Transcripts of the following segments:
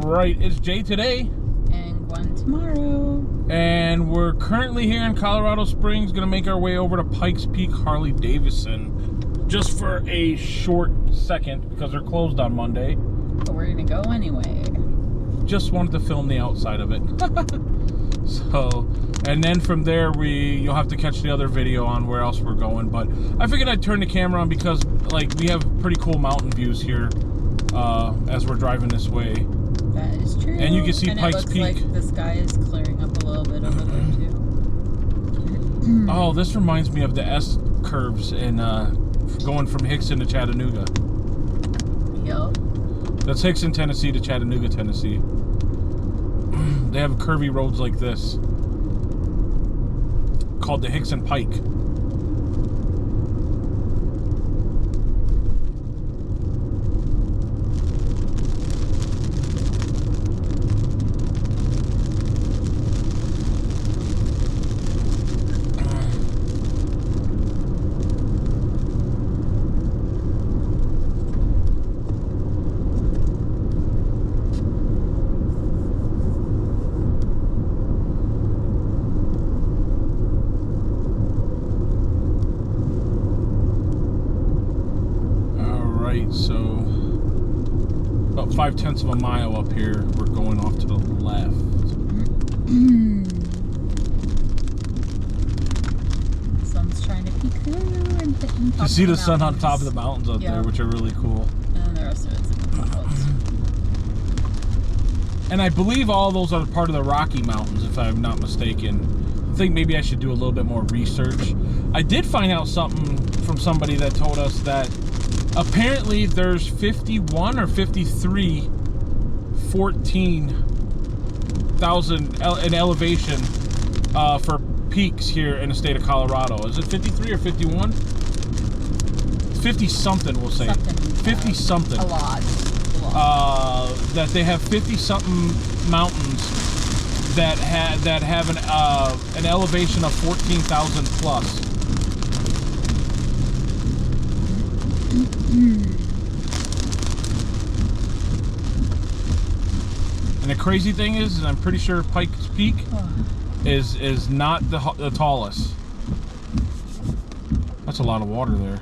Alright, it's Jay today. And Gwen tomorrow. And we're currently here in Colorado Springs, gonna make our way over to Pikes Peak Harley Davidson. Just for a short second, because they're closed on Monday. But we're gonna go anyway. Just wanted to film the outside of it. So, and then from there, you'll have to catch the other video on where else we're going. But I figured I'd turn the camera on because, like, we have pretty cool mountain views here as we're driving this way. That is true. And you can see and Pikes it looks Peak. Like the sky is clearing up a little bit over there too. Oh, this reminds me of the S curves in going from Hickson to Chattanooga. Yep. That's Hickson, Tennessee to Chattanooga, Tennessee. They have curvy roads like this called the Hickson Pike. So about 5/10 of a mile up here, we're going off to the left. Sun's trying to peek through and you see the sun on top of the mountains up there, which are really cool. And the rest of it's in the clouds. And I believe all those are part of the Rocky Mountains, if I'm not mistaken. I think maybe I should do a little bit more research. I did find out something from somebody that told us that apparently there's 51 or 53 14,000 in elevation for peaks here in the state of Colorado. Is it 53 or 51? 50 something, we'll say. 50 something. A lot. That they have 50 something mountains that have an elevation of 14,000 plus. And the crazy thing is I'm pretty sure Pikes Peak is not the tallest. That's a lot of water there.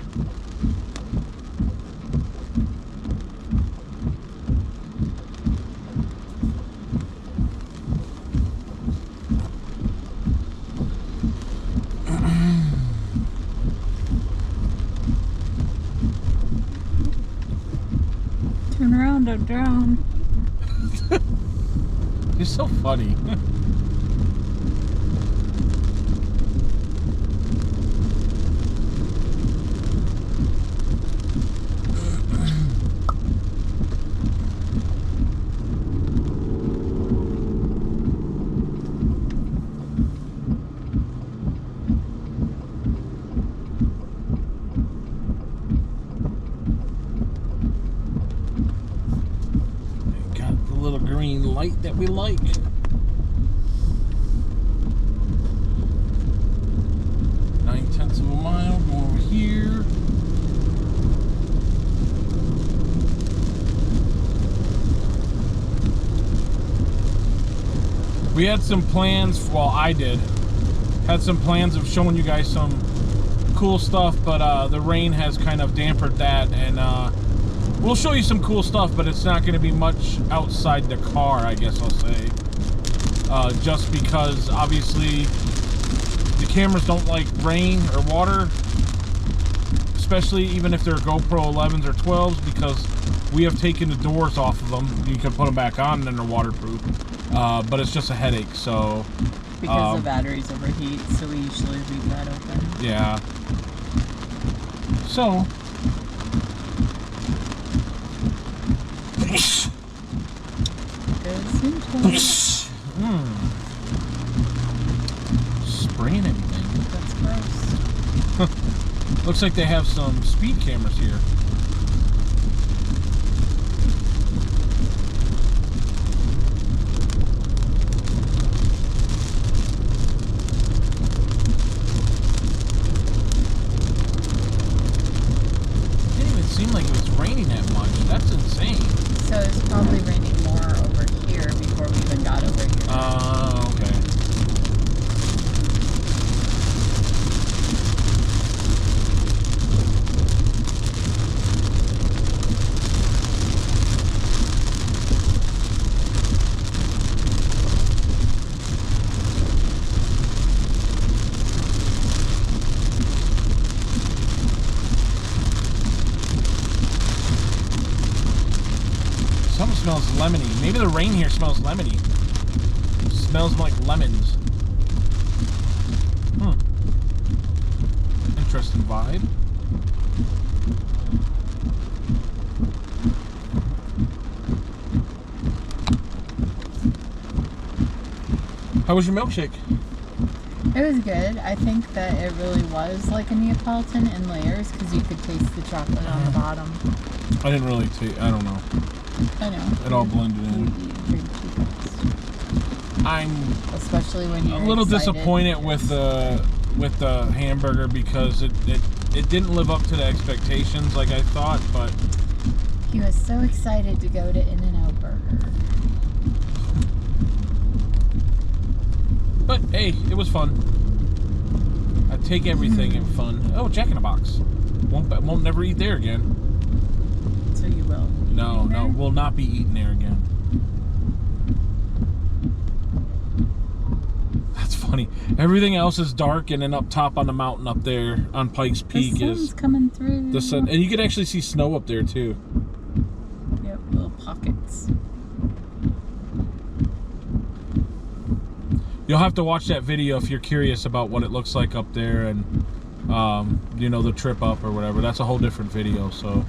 Turn around, don't drown. You're so funny. Little green light that we like. Nine-tenths of a mile, go over here. We had some plans, well, I had some plans of showing you guys some cool stuff, but the rain has kind of dampened that, and we'll show you some cool stuff, but it's not going to be much outside the car, I guess I'll say. Just because, obviously, the cameras don't like rain or water, especially even if they're GoPro 11s or 12s, because we have taken the doors off of them. You can put them back on and they're waterproof, but it's just a headache, so... Because the batteries overheat, so we usually leave that open. Yeah. So... Spraying anything. That's gross. Looks like they have some speed cameras here. Didn't even seem like it was raining that much. That's insane. So it's probably raining more over smells lemony. Maybe the rain here smells lemony. It smells like lemons. Interesting vibe. How was your milkshake? It was good. I think that it really was like a Neapolitan in layers because you could taste the chocolate on the bottom. I didn't really taste. I don't know. I know. It all blended in. You drink too fast. I'm especially when you're a little excited. disappointed with the hamburger because it didn't live up to the expectations like I thought, but He was so excited to go to In-N-Out Burger. But hey, it was fun. I take everything in fun. Oh, Jack in the Box. Won't never eat there again. So you will? No, we'll not be eating there again. That's funny. Everything else is dark, and then up top on the mountain up there on Pikes Peak the sun's coming through. the sun, and you can actually see snow up there too. Yep, little pockets. You'll have to watch that video if you're curious about what it looks like up there and you know, the trip up or whatever. That's a whole different video, so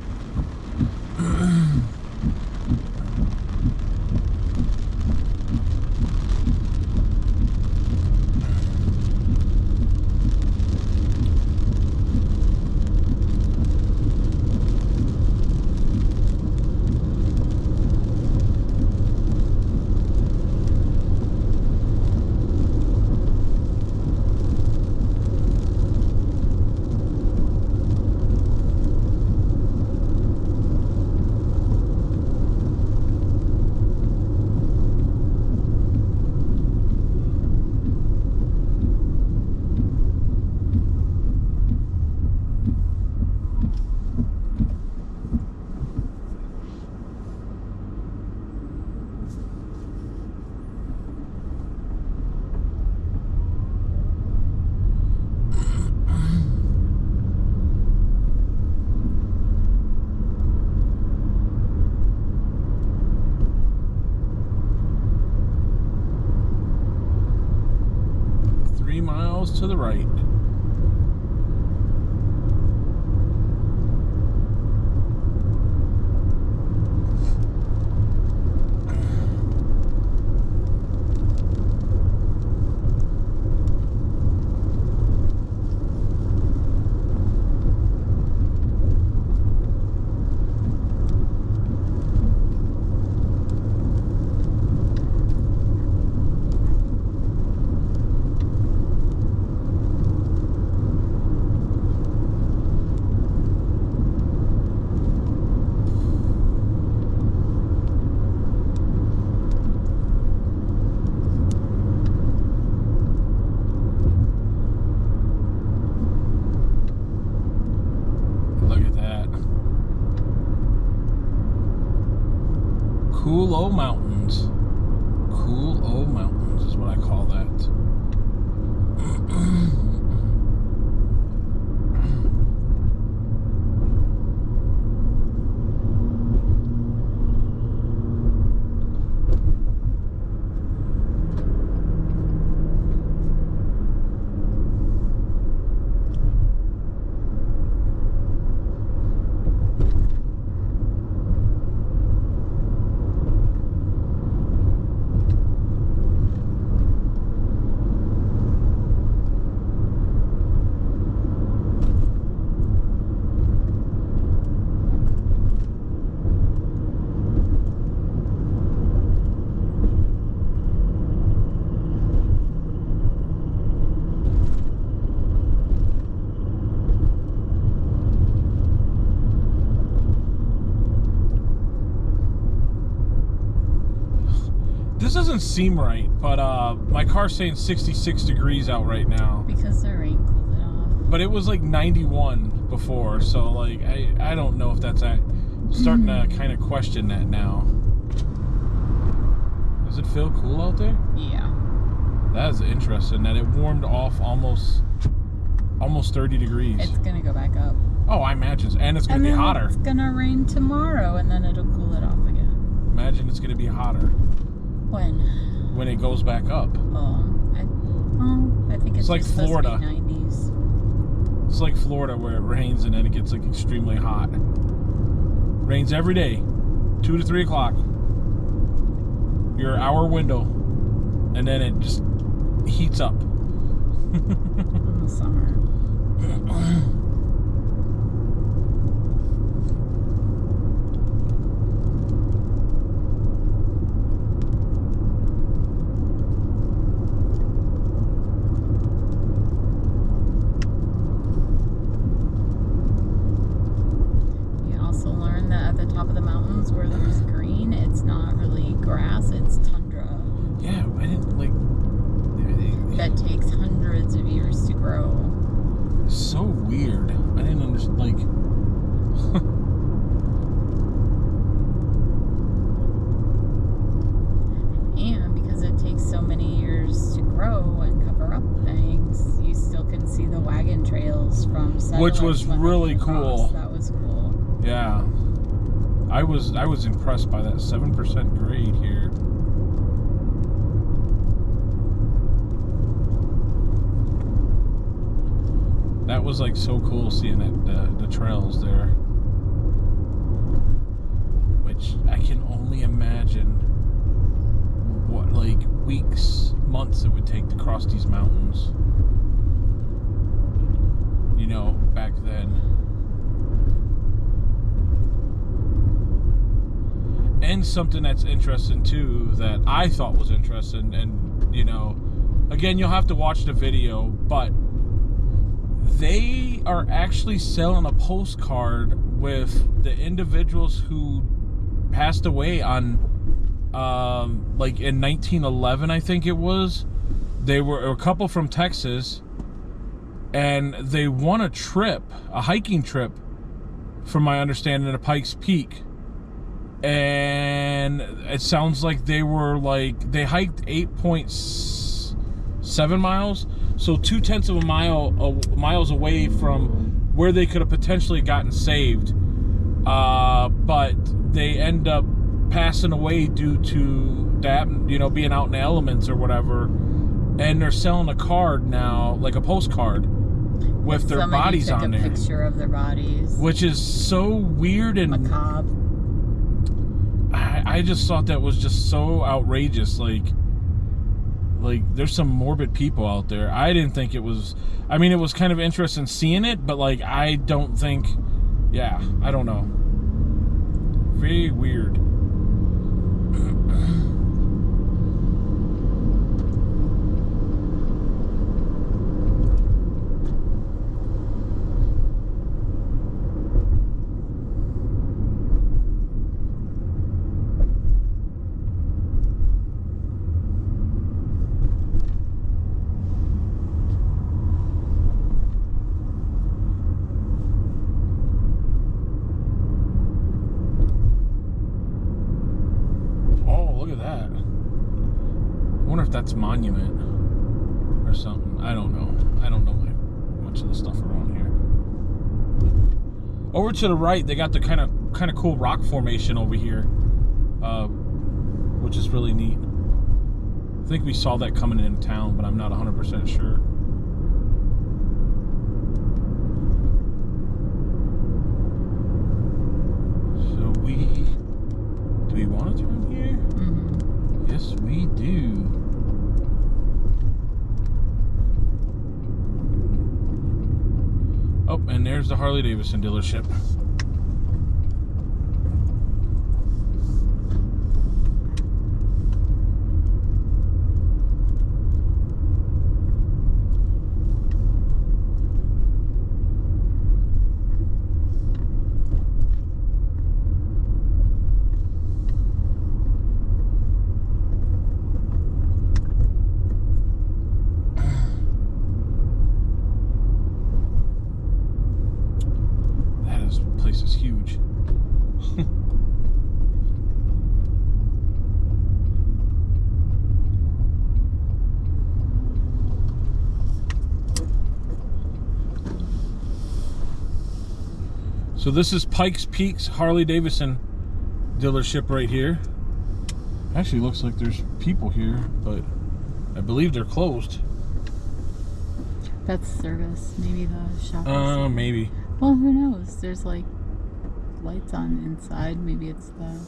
to the right. Cool old mountains. Cool old mountains is what I call that. This doesn't seem right, but my car's saying 66 degrees out right now. Because the rain cooled it off. But it was like 91 before, so like I don't know if that's starting to kind of question that now. Does it feel cool out there? Yeah. That is interesting that it warmed off almost 30 degrees. It's gonna go back up. Oh, I imagine, and it's gonna be hotter. It's gonna rain tomorrow, and then it'll cool it off again. Imagine it's going to be hotter when it goes back up. I think it's like just Florida. Supposed to be 90s. It's like Florida where it rains and then it gets like extremely hot. Rains every day, 2 to 3 o'clock. Your hour window, and then it just heats up. In the summer. Top of the mountains where there's green, it's not really grass, it's tundra. Yeah, I didn't like that takes hundreds of years to grow. So weird. I didn't understand, like and because it takes so many years to grow and cover up things, you still can see the wagon trails from settlers, which was really cool. That was cool. Yeah. I was impressed by that 7% grade here. That was like so cool seeing it, the trails there. Which I can only imagine what like weeks, months it would take to cross these mountains. You know, back then. And something that's interesting too, that I thought was interesting, and you know, again, you'll have to watch the video, but they are actually selling a postcard with the individuals who passed away on like in 1911, I think it was. They were a couple from Texas, and they won a trip, a hiking trip, from my understanding, to Pikes Peak. And it sounds like they were like, they hiked 8.7 miles, so 0.2 of a mile miles away from where they could have potentially gotten saved, but they end up passing away due to that, you know, being out in the elements or whatever. And they're selling a card now, like a postcard with their bodies on there. Somebody took a picture of their bodies, which is so weird and macabre. I just thought that was just so outrageous. Like there's some morbid people out there. I didn't think it was, I mean, it was kind of interesting seeing it, but like, I don't think, yeah, I don't know. Very weird. That's monument or something. I don't know much of the stuff around here. Over to the right, they got the kind of cool rock formation over here, which is really neat. I think we saw that coming into town, but I'm not 100% sure. So do we want to turn here? Mm-hmm. Yes, we do. Oh, and there's the Harley Davidson dealership. Is huge. So this is Pikes Peak Harley Davidson dealership right here. Actually, looks like there's people here, but I believe they're closed. That's service. Maybe the shop. Maybe. Well, who knows? There's like lights on inside. Maybe it's the